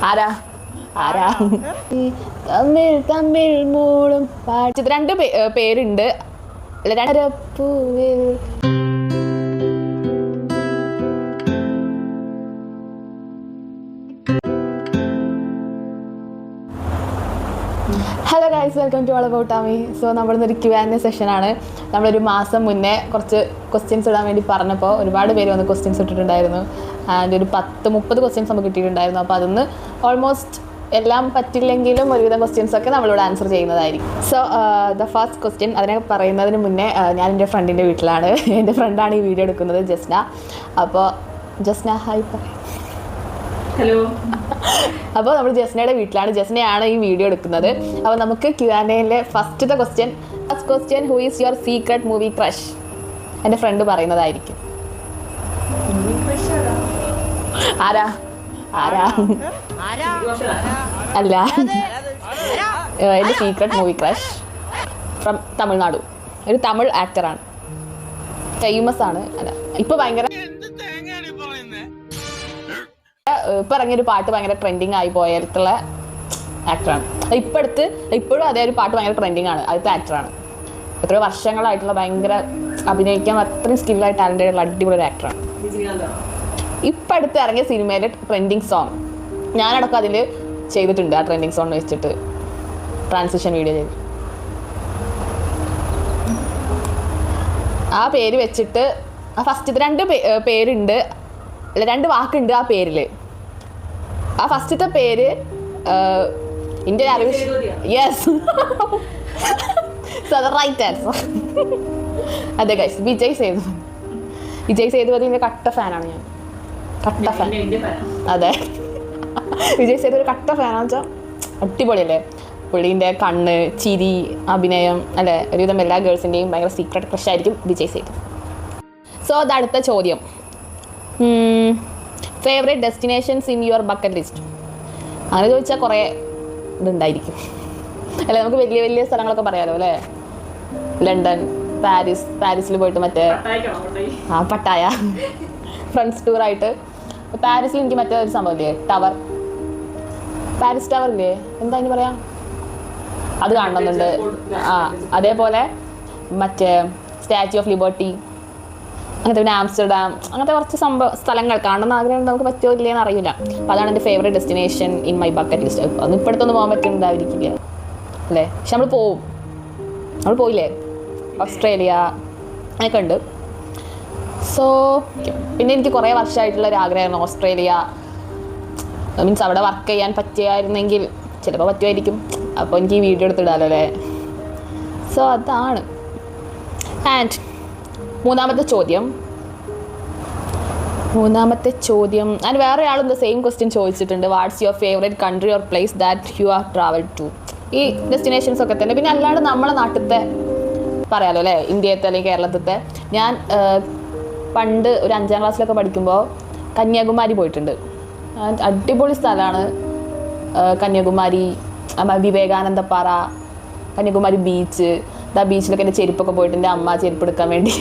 ആരാ ആരാ തമ്മിൽ തമ്മിൽ മൂളും പാട്ട് രണ്ട് പേരുണ്ട്. പൂവിൽ hello guys, welcome to all about Ami. So നമ്മളിന്നൊരു Q&A സെഷനാണ്. നമ്മളൊരു മാസം മുന്നേ കുറച്ച് ക്വസ്റ്റ്യൻസ് ഇടാൻ വേണ്ടി പറഞ്ഞപ്പോൾ ഒരുപാട് പേര് വന്ന് ക്വസ്റ്റ്യൻസ് ഇട്ടിട്ടുണ്ടായിരുന്നു. ആൻഡ് ഒരു 10-30 ക്വസ്റ്റ്യൻസ് നമുക്ക് കിട്ടിയിട്ടുണ്ടായിരുന്നു. അപ്പോൾ അതൊന്ന് ഓൾമോസ്റ്റ് എല്ലാം പറ്റില്ലെങ്കിലും ഒരുവിധം ക്വസ്റ്റ്യൻസൊക്കെ നമ്മളിവിടെ ആൻസർ ചെയ്യുന്നതായിരിക്കും. സോ ദ ഫസ്റ്റ് ക്വസ്റ്റ്യൻ, അതിനെ പറയുന്നതിന് മുന്നേ ഞാൻ എൻ്റെ ഫ്രണ്ടിൻ്റെ വീട്ടിലാണ്. എൻ്റെ ഫ്രണ്ടാണ് ഈ വീഡിയോ എടുക്കുന്നത്, ജസ്ന. അപ്പോൾ ജസ്ന ഹായ് പറയും. ഹലോ. അപ്പോൾ നമ്മൾ ജസ്നയുടെ വീട്ടിലാണ്. ജസ്നയാണ് ഈ വീഡിയോ എടുക്കുന്നത്. അപ്പോൾ നമുക്ക് Q&Aയിലെ first question, who is your secret movie crush? എൻ്റെ ഫ്രണ്ട് പറയുന്നതായിരിക്കും. ആരാ ആരാ അല്ല, എൻ്റെ secret movie crush from Tamil Nadu. ഒരു തമിഴ് ആക്ടറാണ്, ഫേമസ് ആണ്. അല്ല, ഇപ്പോൾ ഭയങ്കര ഇപ്പം ഇറങ്ങിയൊരു പാട്ട് ഭയങ്കര ട്രെൻഡിങ് ആയി പോയിട്ടുള്ള ആക്ടറാണ്. ഇപ്പോഴും അതേ ഒരു പാട്ട് ഭയങ്കര ട്രെൻഡിങ് ആണ്. അടുത്ത ആക്ടറാണ്. എത്രയോ വർഷങ്ങളായിട്ടുള്ള ഭയങ്കര അഭിനയിക്കാൻ അത്രയും സ്കില്ലായി ടാലൻറ്റഡ് ഉള്ള അടിപൊളി ഒരു ആക്ടറാണ്. ഇപ്പം അടുത്ത് ഇറങ്ങിയ സിനിമയിലെ ട്രെൻഡിങ് സോങ് ഞാനടക്കം അതിൽ ചെയ്തിട്ടുണ്ട്. ആ ട്രെൻഡിങ് സോങ് വെച്ചിട്ട് ട്രാൻസിഷൻ വീഡിയോ ചെയ്തു. ആ പേര് വെച്ചിട്ട് ആ ഫസ്റ്റത്തെ രണ്ട് പേരുണ്ട്, അല്ല രണ്ട് വാക്കുണ്ട് ആ പേരിൽ. ആ ഫസ്റ്റത്തെ പേര് എൻ്റെ അറിവ് യെസ് റൈറ്റ് ആൻസർ. അതെ ഗൈസ്, വിജയ് സേതുപതിൻ്റെ കട്ട ഫാനാണ് ഞാൻ. കട്ട ഫാൻ. അതെ, വിജയ് സേതുപതി കട്ട ഫാനാന്ന് വെച്ചാൽ അടിപൊളിയല്ലേ. പുള്ളീൻ്റെ കണ്ണ്, ചിരി, അഭിനയം, അല്ലേ, ഒരുവിധം എല്ലാ ഗേൾസിൻ്റെയും ഭയങ്കര സീക്രട്ട് ക്രഷ് ആയിരിക്കും വിജയ് സേതു. സോ അതടുത്ത ചോദ്യം, favourite destinations in your bucket list? അങ്ങനെ ചോദിച്ചാൽ കുറേ ഇതുണ്ടായിരിക്കും അല്ലേ. നമുക്ക് വലിയ വലിയ സ്ഥലങ്ങളൊക്കെ പറയാമല്ലോ അല്ലേ. ലണ്ടൻ, പാരീസിൽ പോയിട്ട് മറ്റേ പട്ടായ ഫ്രണ്ട്സ് ടൂറായിട്ട്. പാരീസിൽ എനിക്ക് മറ്റേ ഒരു സംഭവമില്ലേ, ടവർ, പാരീസ് ടവർ ഇല്ലേ, എന്താ അതിന് പറയാം, അത് കാണണമെന്നുണ്ട്. അതേപോലെ മറ്റേ സ്റ്റാച്യു ഓഫ് ലിബർട്ടി, അങ്ങനത്തെ പിന്നെ ആംസ്റ്റർഡാം, അങ്ങനത്തെ കുറച്ച് സ്ഥലങ്ങൾ കാണുന്ന ആഗ്രഹം നമുക്ക് പറ്റുമോ ഇല്ലയെന്ന് അറിയില്ല. അപ്പോൾ അതാണ് എൻ്റെ favourite destination in my bucket list. അതൊന്നും ഇപ്പോഴത്തൊന്നും പോകാൻ പറ്റുന്നുണ്ടായിരിക്കില്ല അല്ലേ, പക്ഷെ നമ്മൾ പോയില്ലേ, ഓസ്ട്രേലിയ അങ്ങനെയൊക്കെ ഉണ്ട്. സോ പിന്നെ എനിക്ക് കുറേ വർഷമായിട്ടുള്ള ഒരു ആഗ്രഹമാണ് ഓസ്ട്രേലിയ. മീൻസ് അവിടെ വർക്ക് ചെയ്യാൻ പറ്റിയായിരുന്നെങ്കിൽ ചിലപ്പോൾ പറ്റുമായിരിക്കും. അപ്പോൾ എനിക്ക് ഈ വീഡിയോ എടുത്തിടാമല്ലോ അല്ലേ. സോ അതാണ്. ആൻഡ് മൂന്നാമത്തെ ചോദ്യം ആൻഡ് വേറെ ആളും സെയിം ക്വസ്റ്റ്യൻ ചോദിച്ചിട്ടുണ്ട്. What's your favourite country or place that you are travel to? ഈ ഡെസ്റ്റിനേഷൻസ് ഒക്കെ തന്നെ. പിന്നെ അല്ലാണ്ട് നമ്മളെ നാട്ടിലത്തെ പറയാമല്ലോ അല്ലേ, ഇന്ത്യത്തെ അല്ലെങ്കിൽ കേരളത്തിലത്തെ. ഞാൻ പണ്ട് ഒരു 5ാം ക്ലാസ്സിലൊക്കെ പഠിക്കുമ്പോൾ കന്യാകുമാരി പോയിട്ടുണ്ട്. അടിപൊളി സ്ഥലമാണ് കന്യാകുമാരി. വിവേകാനന്ദപ്പാറ, കന്യാകുമാരി ബീച്ച്. ആ ബീച്ചിലൊക്കെ എൻ്റെ ചെരുപ്പൊക്കെ പോയിട്ട് എൻ്റെ അമ്മ ചെരുപ്പ് എടുക്കാൻ വേണ്ടി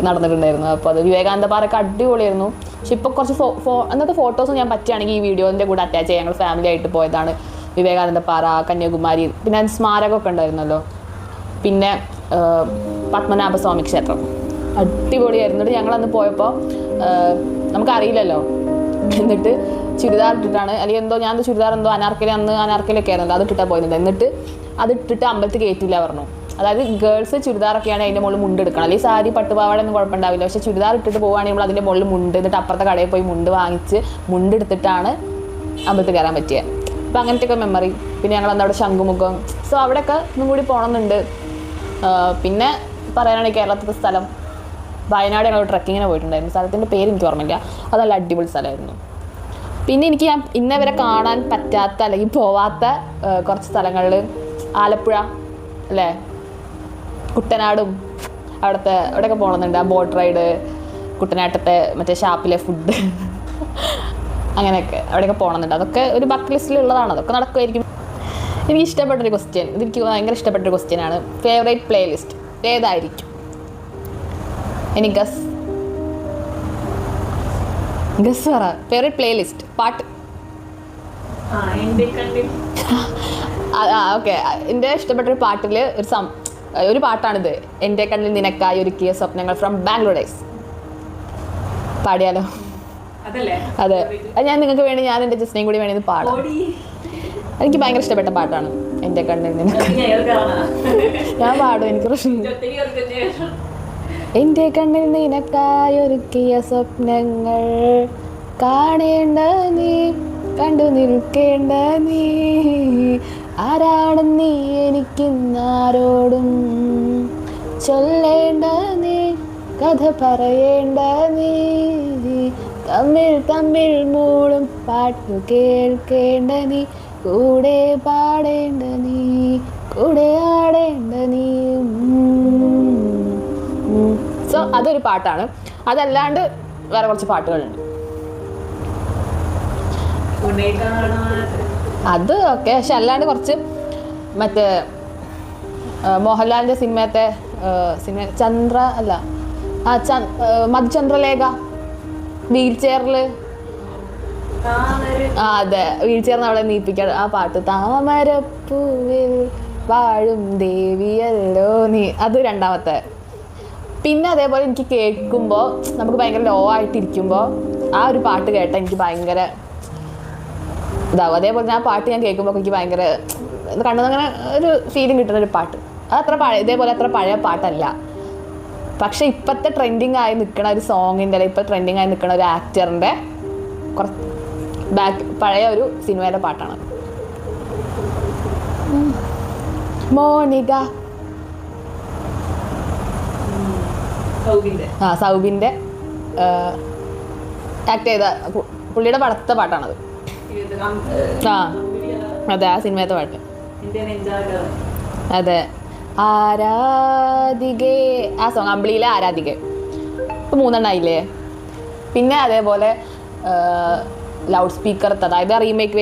നടന്നിട്ടുണ്ടായിരുന്നു. അപ്പോൾ അത് വിവേകാനന്ദപ്പാറയൊക്കെ അടിപൊളിയായിരുന്നു. പക്ഷെ ഇപ്പോൾ കുറച്ച് അന്നത്തെ ഫോട്ടോസ് ഞാൻ പറ്റുകയാണെങ്കിൽ ഈ വീഡിയോൻ്റെ കൂടെ അറ്റാച്ച് ചെയ്യാം. ഞങ്ങൾ ഫാമിലി ആയിട്ട് പോയതാണ് വിവേകാനന്ദപ്പാറ, കന്യാകുമാരി. പിന്നെ സ്മാരകമൊക്കെ ഉണ്ടായിരുന്നല്ലോ. പിന്നെ പത്മനാഭസ്വാമി ക്ഷേത്രം അടിപൊളിയായിരുന്നു. എന്നിട്ട് ഞങ്ങളന്ന് പോയപ്പോൾ നമുക്കറിയില്ലല്ലോ, എന്നിട്ട് ചുരിദാർ ഇട്ടിട്ടാണ്, അല്ലെങ്കിൽ എന്തോ ഞാൻ ചുരിദാർ എന്തോ അനാർക്കലിയൊക്കെ ആയിരുന്നല്ലോ, അത് ഇട്ടിട്ടാണ് പോയിരുന്നത്. എന്നിട്ട് അതിട്ടിട്ട് അമ്പലത്തിൽ കയറ്റില്ല പറഞ്ഞു. അതായത് ഗേൾസ് ചുരിദാറൊക്കെയാണ് അതിൻ്റെ മുകളിൽ മുണ്ട് എടുക്കണം, അല്ലെങ്കിൽ സാരി പട്ടുപാവാടൊന്നും കുഴപ്പമുണ്ടാവില്ല. പക്ഷേ ചുരിദാർ ഇട്ടിട്ട് പോകുകയാണെങ്കിൽ നമ്മൾ അതിൻ്റെ മുകളിൽ മുണ്ട്, എന്നിട്ട് അപ്പുറത്തെ കടയിൽ പോയി മുണ്ട് വാങ്ങിച്ച് മുണ്ട് എടുത്തിട്ടാണ് അമ്പലത്തിൽ കയറാൻ പറ്റിയത്. അപ്പോൾ അങ്ങനത്തെയൊക്കെ മെമ്മറി. പിന്നെ ഞങ്ങൾ അവിടെ ശംഖുമുഖം. സോ അവിടെയൊക്കെ ഒന്നും കൂടി പോകണമെന്നുണ്ട്. പിന്നെ പറയാനാണെങ്കിൽ കേരളത്തിലെ സ്ഥലം വയനാട് ഞങ്ങൾ ട്രക്കിങ്ങിന് പോയിട്ടുണ്ടായിരുന്നു. സ്ഥലത്തിൻ്റെ പേര് എനിക്ക് ഓർമ്മയില്ല. അത് നല്ല അടിപൊളി സ്ഥലമായിരുന്നു. പിന്നെ എനിക്ക് ഞാൻ ഇന്നവരെ കാണാൻ പറ്റാത്ത അല്ലെങ്കിൽ പോവാത്ത കുറച്ച് സ്ഥലങ്ങളിൽ ആലപ്പുഴ അല്ലേ, കുട്ടനാടും അവിടെയൊക്കെ പോകണമെന്നുണ്ട്. ആ ബോട്ട് റൈഡ്, കുട്ടനാട്ടത്തെ മറ്റേ ഷാപ്പിലെ ഫുഡ്, അങ്ങനെയൊക്കെ അവിടെയൊക്കെ പോകണമെന്നുണ്ട്. അതൊക്കെ ഒരു ബക്കറ്റ് ലിസ്റ്റിലുള്ളതാണ്. അതൊക്കെ നടക്കുമായിരിക്കും. എനിക്ക് ഇഷ്ടപ്പെട്ടൊരു ക്വസ്റ്റ്യൻ, ഇതെനിക്ക് ഭയങ്കര ഇഷ്ടപ്പെട്ടൊരു ക്വസ്റ്റ്യനാണ്. ഫേവറേറ്റ് പ്ലേ ലിസ്റ്റ് ഏതായിരിക്കും? എനിക്ക് ഗസ് പറ. ഫേവറേറ്റ് പ്ലേ ലിസ്റ്റ് പാട്ട് എൻ്റെ കണ്ണിൽ ഓക്കെ. എൻ്റെ ഇഷ്ടപ്പെട്ട ഒരു പാട്ടിൽ ഒരു പാട്ടാണിത്. എൻ്റെ കണ്ണിൽ നിനക്കായി ഒരുക്കിയ സ്വപ്നങ്ങൾ ഫ്രം ബാംഗ്ലൂർ ഡേയ്സ്. പാടിയാലോ? അതല്ലേ അതെ, അത് ഞാൻ നിങ്ങൾക്ക് വേണ്ടി ഞാൻ എൻ്റെ ജസ്റ്റിനെയും കൂടി വേണ്ടി പാടാം. എനിക്ക് ഭയങ്കര ഇഷ്ടപ്പെട്ട പാട്ടാണ് എൻ്റെ കണ്ണിൽ നിനക്ക്. ഞാൻ പാടും, എനിക്ക് പ്രശ്നം. എൻ്റെ കണ്ണിൽ നിനക്കായി ഒരുക്കിയ സ്വപ്നങ്ങൾ കാണേണ്ട നീ, കണ്ടു നിൽക്കേണ്ട നീ, ആരാണെന്ന് നീ എനിക്കിന്നാരോടും ചൊല്ലേണ്ട നീ, കഥ പറയേണ്ട നീ, തമ്മിൽ തമ്മിൽ മൂളും പാട്ടു കേൾക്കേണ്ട നീ, കൂടെ പാടേണ്ട നീ, കൂടെ ആടേണ്ട നീ. സോ അതൊരു പാട്ടാണ്. അതല്ലാണ്ട് വേറെ കുറച്ച് പാട്ടുകളുണ്ട്. അത് ഓക്കെ, പക്ഷെ അല്ലാണ്ട് കുറച്ച് മറ്റേ മോഹൻലാലിൻ്റെ സിനിമ ചന്ദ്ര അല്ല മധുചന്ദ്രലേഖ, വീൽ ചെയറിൽ അതെ, വീൽ ചെയറിന് അവളെ നീപ്പിക്കാണ് ആ പാട്ട്. താമരപ്പൂവിൽ വാഴും ദേവിയല്ലോ നീ, അത് രണ്ടാമത്തെ. പിന്നെ അതേപോലെ എനിക്ക് കേൾക്കുമ്പോൾ നമുക്ക് ഭയങ്കര ലോ ആയിട്ടിരിക്കുമ്പോൾ ആ ഒരു പാട്ട് കേട്ടാൽ എനിക്ക് ഭയങ്കര ഇതാവും. അതേപോലെ തന്നെ ആ പാട്ട് ഞാൻ കേൾക്കുമ്പോൾ എനിക്ക് ഭയങ്കര കണ്ടതങ്ങനെ ഒരു ഫീലിംഗ് കിട്ടുന്ന ഒരു പാട്ട്. അതത്ര ഇതേപോലെ അത്ര പഴയ പാട്ടല്ല, പക്ഷെ ഇപ്പോഴത്തെ ട്രെൻഡിങ് ആയി നിൽക്കുന്ന ഒരു സോങ്ങിൻ്റെ അല്ലെങ്കിൽ ഇപ്പോൾ ട്രെൻഡിങ് ആയി നിൽക്കുന്ന ഒരു ആക്ടറിൻ്റെ കുറച്ച് പഴയ ഒരു സിനിമയിലെ പാട്ടാണ്. മോനിക, സൗബിൻ്റെ ആക്ട് ചെയ്ത പുള്ളിയുടെ പടത്തെ പാട്ടാണത്. അതെ, ആ സിനിമയത്തെ പാട്ട്. അതെ, ആരാധികേ, ആ സോങ് അമ്പിളിയിലെ ആരാധികേ. ഇപ്പം 3 ആയില്ലേ. പിന്നെ അതേപോലെ ലൗഡ് സ്പീക്കർ, അതായത് റീമേക്ക്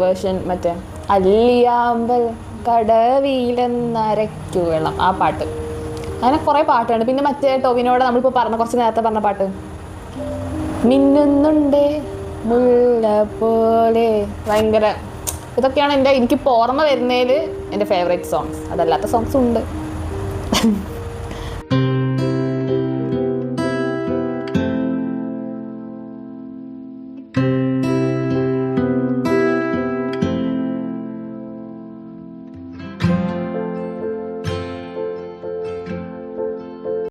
വേർഷൻ മറ്റേ അല്ലിയാമ്പൽ കടവിലെന്നരയ്ക്കു വെള്ളം, ആ പാട്ട്. അങ്ങനെ കുറേ പാട്ടുണ്ട്. പിന്നെ മറ്റേ ടോവിനോട് നമ്മളിപ്പോൾ കുറച്ച് നേരത്തെ പറഞ്ഞ പാട്ട്, മിന്നുന്നുണ്ടേ മുല്ല പോലെ, ഭയങ്കര ഇതൊക്കെയാണ് എനിക്കിപ്പോൾ ഓർമ്മ വരുന്നതിൽ എൻ്റെ ഫേവറേറ്റ് സോങ്സ്. അതല്ലാത്ത സോങ്സും ഉണ്ട്.